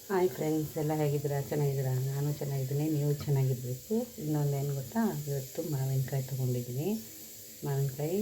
Hi friends, ಎಲ್ಲ ಹೇಗಿದ್ದೀರಾ? ಚೆನ್ನಾಗಿದ್ದೀರಾ? ನಾನು ಚೆನ್ನಾಗಿದ್ದೀನಿ, ನೀವು ಚೆನ್ನಾಗಿರಬೇಕು. ಇನ್ನೊಂದೇನು ಗೊತ್ತಾ, ಇವತ್ತು ಮಾವಿನಕಾಯಿ ತೊಗೊಂಡಿದ್ದೀನಿ. ಮಾವಿನಕಾಯಿ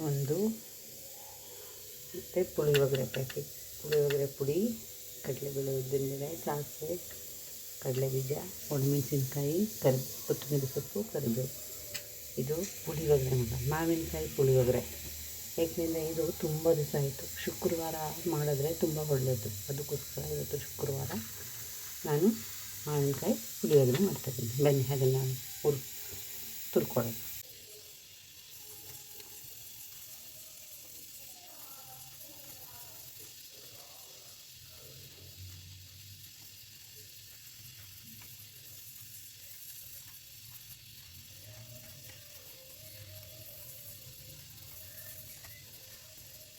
ಒಂದು, ಮತ್ತು ಪುಳಿಯೋಗರೆ ಪ್ಯಾಕೆಟ್, ಪುಳಿಯೋಗರೆ ಪುಡಿ, ಕಡಲೆಬೇಳೆ, ಉದ್ದಿನಬೇಳೆ, ಸಾಸಿವೆ, ಕಡಲೆಬೀಜ, ಒಣಮೆಣಸಿನ್ಕಾಯಿ, ಕೊತ್ತಂಬರಿ ಸೊಪ್ಪು, ಕರಿಬೇವು. ಇದು ಪುಳಿಯೋಗರೆ ಮಾವಿನಕಾಯಿ ಪುಳಿಯೋಗರೆ. ಏಕೆಂದರೆ ಇದು ತುಂಬ ದಿವಸ ಆಯಿತು, ಶುಕ್ರವಾರ ಮಾಡಿದ್ರೆ ತುಂಬ ಒಳ್ಳೆಯದು. ಅದಕ್ಕೋಸ್ಕರ ಇವತ್ತು ಶುಕ್ರವಾರ ನಾನು ಮಾವಿನಕಾಯಿ ಪುಳಿಯೋಗರೆ ಮಾಡ್ತಾಯಿದ್ದೀನಿ. ಬನ್ನಿ ಅದನ್ನು ತುರ್ಕೊಳ್ಳೋದು.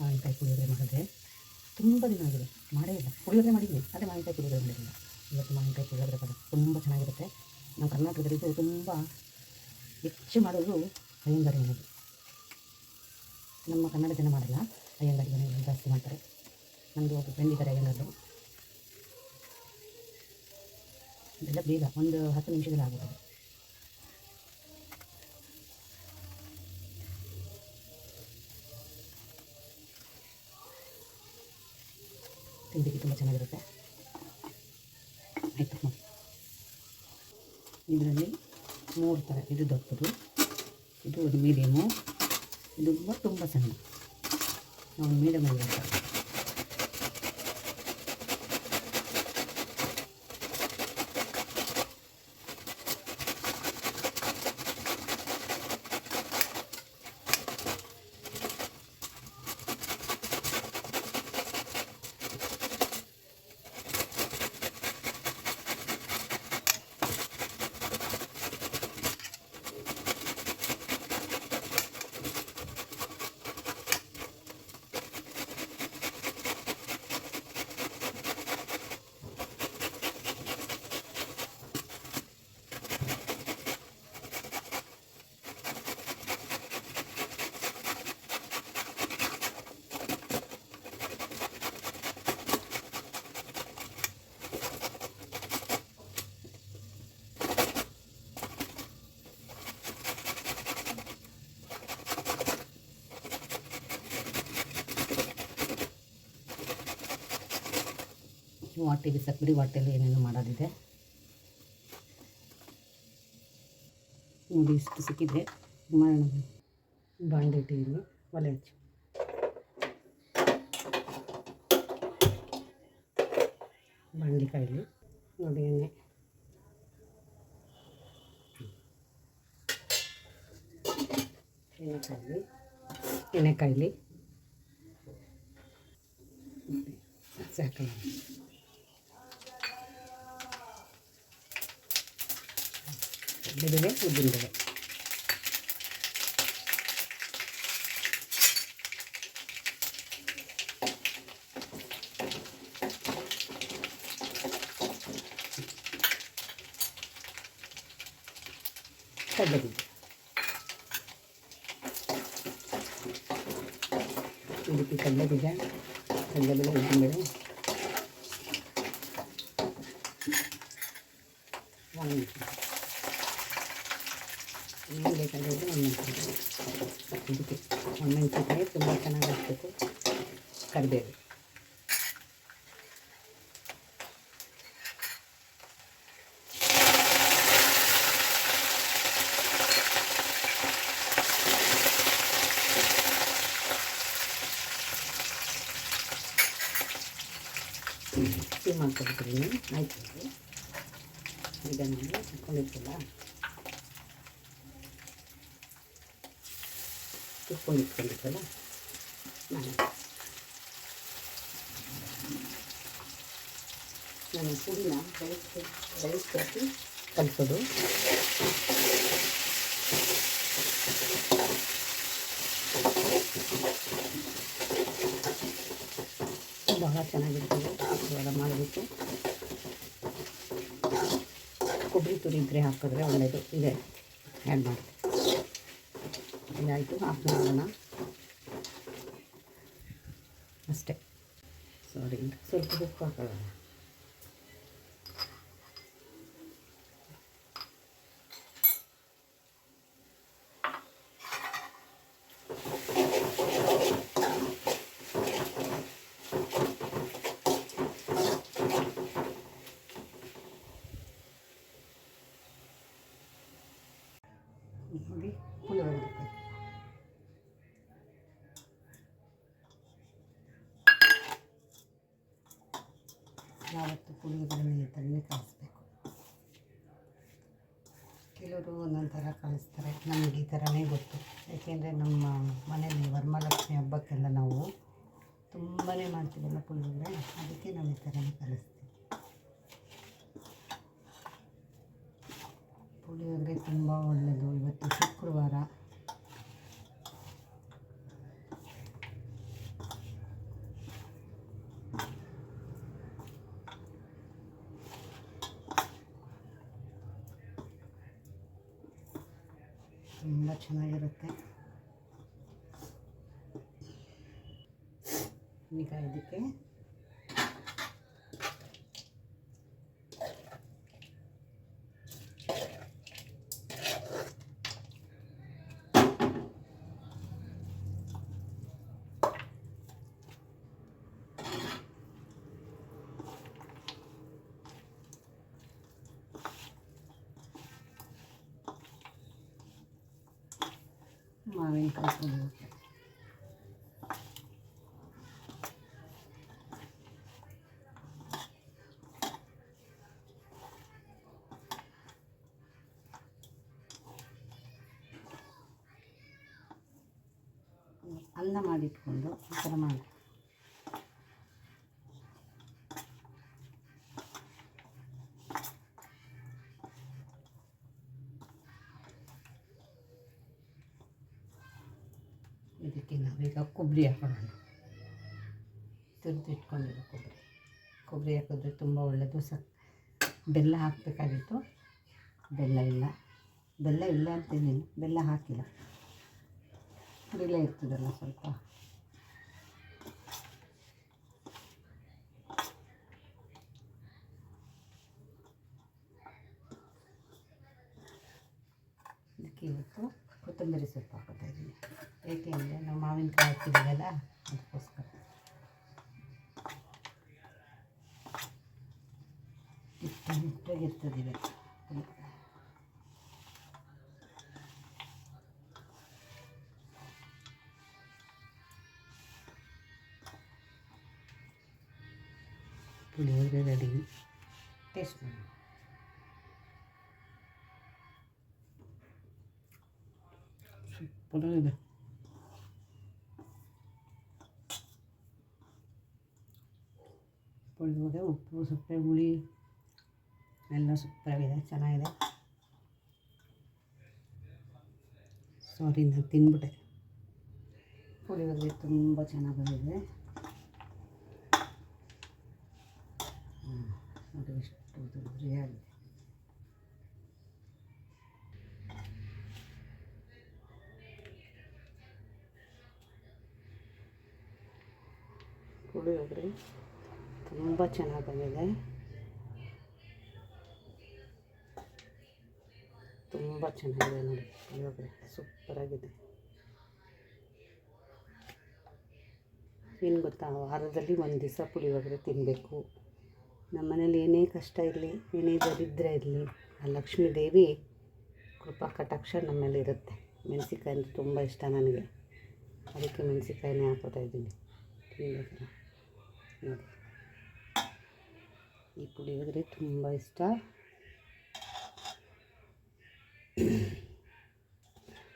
ಮಾವಿನಕಾಯಿ ಪುಳಿಯೋಗರೆ ಮಾಡಿದ್ರೆ ತುಂಬ ದಿನ ಆಗಿದೆ, ಮಾಡೇ ಇಲ್ಲ. ಪುಳಿಯೋಗರೆ ಮಾಡಿದ್ದೀನಿ, ಅದೇ ಮಾವಿನಕಾಯಿ ಪುಳಿಯೋಗರೆ ಮಾಡಿಲ್ಲ. ಇವತ್ತು ಮಾವಿನಕಾಯಿ ಪುಳಿಯೋಗರೆ ಪದ ತುಂಬ ಚೆನ್ನಾಗಿರುತ್ತೆ. ನಮ್ಮ ಕರ್ನಾಟಕದಲ್ಲಿ ಇದು ತುಂಬ ಹೆಚ್ಚು ಮಾಡೋದು ಅಯ್ಯಂಗಾರಿ ಮನೆಗೆ. ನಮ್ಮ ಕನ್ನಡ ಜನ ಮಾಡಲ್ಲ, ಅಯ್ಯಂಗಾರಿ ಮನೆಗೆ ಜಾಸ್ತಿ ಮಾಡ್ತಾರೆ. ನಮ್ಮದು ಒಬ್ಬರು ಫ್ರೆಂಡ್ ಇದ್ದಾರೆ ಅಯ್ಯಂಗಾರರು. ಇದೆಲ್ಲ ಬೇಗ ಒಂದು 10 ನಿಮಿಷದಲ್ಲಿ ಆಗೋದು. ತಿಂಡಿಗೆ ತುಂಬ ಚೆನ್ನಾಗಿರುತ್ತೆ. ಆಯಿತು ನೋಡಿ, ಇದರಲ್ಲಿ 3 ಥರ. ಇದು ದಪ್ಪದು, ಇದು ಒಂದು ಮೀಡಿಯಮು, ಇದು ತುಂಬ ಸಣ್ಣ. ನಾವು ಮೀಡಿಯಮಲ್ಲಿ ಇರುತ್ತೆ. ವಾಟೆ ಬಿಸಾಕ್ಬಿಡಿ, ವಾಟೆಯಲ್ಲಿ ಏನೇನು ಮಾಡೋದಿದೆ ನೋಡಿ. ಇಷ್ಟು ಸಿಕ್ಕಿದ್ರೆ ಮಾಡೋಣ. ಬಾಂಡೆ ಇಟ್ಟಿದ್ದೀನಿ, ಒಲೆ ಹಚ್ಚು. ಬಾಂಡೆ ಕಾಯಿಲಿ ನೋಡಿ, ಎಣ್ಣೆ ಕಾಯಿಲಿ ಸಾಕಲ್ಲ. ಕಡಲೆಬೇಳೆ, ಉದ್ದಿನಬೇಳೆ, ಕಡಲೆಬೀಜ, ಇದಕ್ಕೆ ಕಡಲೆಬೀಜ, ಕಡಲೆಬೇಳೆ, ಉದ್ದಿನಬೇಳೆ, ಏನು ಬೇಕಂದ್ರೆ ಒಣಮೆಣಸಿನ್ಕಾಯಿ. ಇದಕ್ಕೆ ಒಣಮೆಣಸಿನ್ಕಾಯಿ ತುಂಬ ಚೆನ್ನಾಗಿ ಹಾಕಬೇಕು. ಕರಿಬೇವು, ಸಿಮ್ ಹಾಕ್ಕೊಳ್ತೀನಿ. ಆಯಿತು, ಇದನ್ನು ಹಾಕ್ಕೊಂಡಿರ್ತಿಲ್ಲ, ಇಟ್ಕೊಂಡಿರ್ತಲ್ಲ ನಾನು ಪುಡಿನ ಬೆಳೆಸ್ಕೊಟ್ಟು ಕಲಿಸೋದು. ಬಹಳ ಚೆನ್ನಾಗಿರ್ತದೆ ಇವಾಗ ಮಾಡಬೇಕು. ಕೊಬ್ಬರಿ ತುರಿ ಇದ್ದರೆ ಹಾಕಿದ್ರೆ ಒಳ್ಳೆಯದು. ಇದೆ ಆ್ಯಡ್ ಮಾಡಿ. ಇದಾಯಿತು, ಆಫ್ ಮಾಡೋಣ ಅಷ್ಟೇ. ಸಾರಿ, ಸ್ವಲ್ಪ ಉಪ್ಪು ಹಾಕೊಳ್ಳೋಣ. ಯಾವತ್ತು ಪುಳಿಯೋಗರೆ ಈ ಥರನೇ ಕಳಿಸ್ಬೇಕು. ಕೆಲವರು ಒಂದೊಂದು ಥರ ಕಳಿಸ್ತಾರೆ, ನಮಗೆ ಈ ಥರನೇ ಗೊತ್ತು. ಏಕೆಂದರೆ ನಮ್ಮ ಮನೆಯಲ್ಲಿ ವರಮಹಾಲಕ್ಷ್ಮಿ ಹಬ್ಬಕ್ಕೆಲ್ಲ ನಾವು ತುಂಬಾ ಮಾಡ್ತೀವಲ್ಲ ಪುಳಿಯೋಗರೆ, ಅದಕ್ಕೆ ನಾವು ಈ ಥರನೇ ಕಲಿಸ್ತೀವಿ. ಪುಳಿಯೋಗರೆ ತುಂಬ ಒಳ್ಳೆಯದು. ಇವತ್ತು ಶುಕ್ರವಾರ, ತುಂಬ ಚೆನ್ನಾಗಿರುತ್ತೆ. ಈಗ ಇದಕ್ಕೆ ಮಾವಿನಕಾಯಿ ಪುಳಿಯೋಗರೆ. ಅನ್ನ ಮಾಡಿಟ್ಕೊಂಡು ಈ ಥರ ಮಾಡಿ ಇದಕ್ಕೆ ನಾವೀಗ ಕೊಬ್ಬರಿ ಹಾಕೋಣ. ತುರಿದಿಟ್ಕೊಂಡಿರೋ ಕೊಬ್ಬರಿ ಹಾಕಿದ್ರೆ ತುಂಬ ಒಳ್ಳೆಯದು. ಬೆಲ್ಲ ಹಾಕಬೇಕಾಗಿತ್ತು, ಬೆಲ್ಲ ಇಲ್ಲ ಅಂತೇನಿಲ್ಲ, ಬೆಲ್ಲ ಹಾಕಿಲ್ಲ, ಪುಡಿಲೇ ಇರ್ತದಲ್ಲ ಸ್ವಲ್ಪ. ಇದಕ್ಕೆ ಇವತ್ತು ಕೊತ್ತಂಬರಿ ಸೊಪ್ಪು ಹಾಕೋತಾ ಇದ್ದೀನಿ. ಏಕೆಂದರೆ ನಾವು ಮಾವಿನಕಾಯಿ ಹಾಕಿದ್ದೀವಲ್ಲ, ಅದಕ್ಕೋಸ್ಕರ. ಇರ್ತದೆ ಇವತ್ತು. ಪುಳಿಯೋಗರೆ ರೆಡಿ. ಟೇಸ್ಟ್ ಮಾಡಿ. ಸೂಪರಾಗಿದೆ. ಪುಳಿಯೋಗರೆ ಉಪ್ಪು ಸಪ್ಪೆ ಹುಳಿ ಎಲ್ಲ ಸೂಪರಾಗಿದೆ, ಚೆನ್ನಾಗಿದೆ. ಸಾರಿ, ನಾನು ತಿಂದ್ಬಿಟ್ಟೆ. ಪುಳಿಯೋಗರೆ ತುಂಬ ಚೆನ್ನಾಗಿ ಬಂದಿದೆ. ನೋಡಿ ಎಷ್ಟು ರುಚಿಯಾಗಿದೆ. ಪುಳಿಯೋಗರೆ ತುಂಬ ಚೆನ್ನಾಗಿ ಬಂದಿದೆ, ತುಂಬ ಚೆನ್ನಾಗಿದೆ. ನೋಡಿ ಪುಳಿಯೋಗರೆ ಸೂಪರಾಗಿದೆ. ಏನು ಗೊತ್ತಾ, ವಾರದಲ್ಲಿ ಒಂದು ದಿವಸ ಪುಳಿಯೋಗರೆ ತಿನ್ನಬೇಕು. ನಮ್ಮ ಮನೇಲಿ ಏನೇ ಕಷ್ಟ ಇರಲಿ, ಏನೇ ದರಿದ್ರ ಇರಲಿ, ಆ ಲಕ್ಷ್ಮೀ ದೇವಿ ಕೃಪಾ ಕಟಾಕ್ಷ ನಮ್ಮ ಮೇಲೆ ಇರುತ್ತೆ. ಮೆಣಸಿನ್ಕಾಯಿ ಅಂದರೆ ತುಂಬ ಇಷ್ಟ ನನಗೆ, ಅದಕ್ಕೆ ಮೆಣಸಿನ್ಕಾಯಿನೇ ಹಾಕೋತಾ ಇದ್ದೀನಿ. ನೋಡಿ, ಈ ಪುಳಿಯೋಗರೆ ತುಂಬ ಇಷ್ಟ.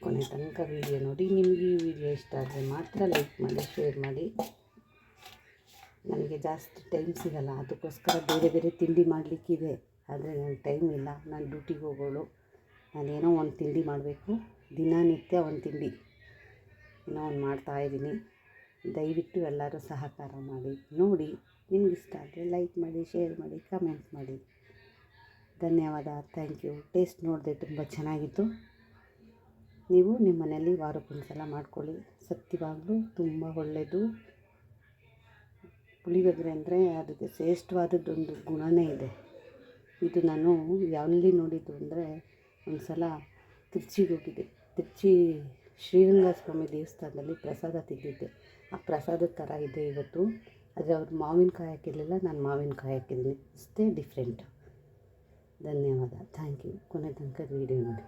ಕೊನೆ ತನಕ ವೀಡಿಯೋ ನೋಡಿ. ನಿಮಗೆ ಈ ವಿಡಿಯೋ ಇಷ್ಟ ಆದರೆ ಮಾತ್ರ ಲೈಕ್ ಮಾಡಿ, ಶೇರ್ ಮಾಡಿ. ನನಗೆ ಜಾಸ್ತಿ ಟೈಮ್ ಸಿಗಲ್ಲ, ಅದಕ್ಕೋಸ್ಕರ ಬೇರೆ ಬೇರೆ ತಿಂಡಿ ಮಾಡಲಿಕ್ಕಿದೆ, ಆದರೆ ನನಗೆ ಟೈಮ್ ಇಲ್ಲ. ನಾನು ಡ್ಯೂಟಿಗೆ ಹೋಗೋಳು. ನಾನೇನೋ ಒಂದು ತಿಂಡಿ ಮಾಡಬೇಕು, ದಿನನಿತ್ಯ ಒಂದು ತಿಂಡಿ ಏನೋ ಒಂದು ಮಾಡ್ತಾಯಿದ್ದೀನಿ. ದಯವಿಟ್ಟು ಎಲ್ಲರೂ ಸಹಕಾರ ಮಾಡಿ ನೋಡಿ. ನಿಮ್ಗೆ ಇಷ್ಟ ಆದರೆ ಲೈಕ್ ಮಾಡಿ, ಶೇರ್ ಮಾಡಿ, ಕಮೆಂಟ್ ಮಾಡಿ. ಧನ್ಯವಾದ, ಥ್ಯಾಂಕ್ ಯು. ಟೇಸ್ಟ್ ನೋಡಿದೆ, ತುಂಬ ಚೆನ್ನಾಗಿತ್ತು. ನೀವು ನಿಮ್ಮ ಮನೆಯಲ್ಲಿ ವಾರಕ್ಕೊಂದು ಸಲ ಮಾಡ್ಕೊಳ್ಳಿ. ಸತ್ಯವಾಗಲೂ ತುಂಬ ಒಳ್ಳೆಯದು. ಪುಳಿಯೋಗರೆ ಅಂದರೆ ಅದಕ್ಕೆ ಶ್ರೇಷ್ಠವಾದದ್ದೊಂದು ಗುಣನೇ ಇದೆ. ಇದು ನಾನು ಯಾವಲ್ಲಿ ನೋಡಿದ್ದು ಅಂದರೆ, ಒಂದು ಸಲ ತಿರ್ಚಿಗೆ ಹೋಗಿದ್ದೆ. ತಿರ್ಚಿ ಶ್ರೀರಂಗ ಸ್ವಾಮಿ ದೇವಸ್ಥಾನದಲ್ಲಿ ಪ್ರಸಾದ ತಿಂದಿದ್ದೆ. ಆ ಪ್ರಸಾದದ ಥರ ಇದೆ ಇವತ್ತು, ಆದರೆ ಅವ್ರು ಮಾವಿನಕಾಯಿ ಹಾಕಿರಲಿಲ್ಲ, ನಾನು ಮಾವಿನಕಾಯಿ ಹಾಕಿದ್ದೀನಿ. ಅಷ್ಟೇ ಡಿಫ್ರೆಂಟ್. ಧನ್ಯವಾದ, ಥ್ಯಾಂಕ್ ಯು. ಕೊನೆ ತನಕ ವೀಡಿಯೋ ನೋಡಿ.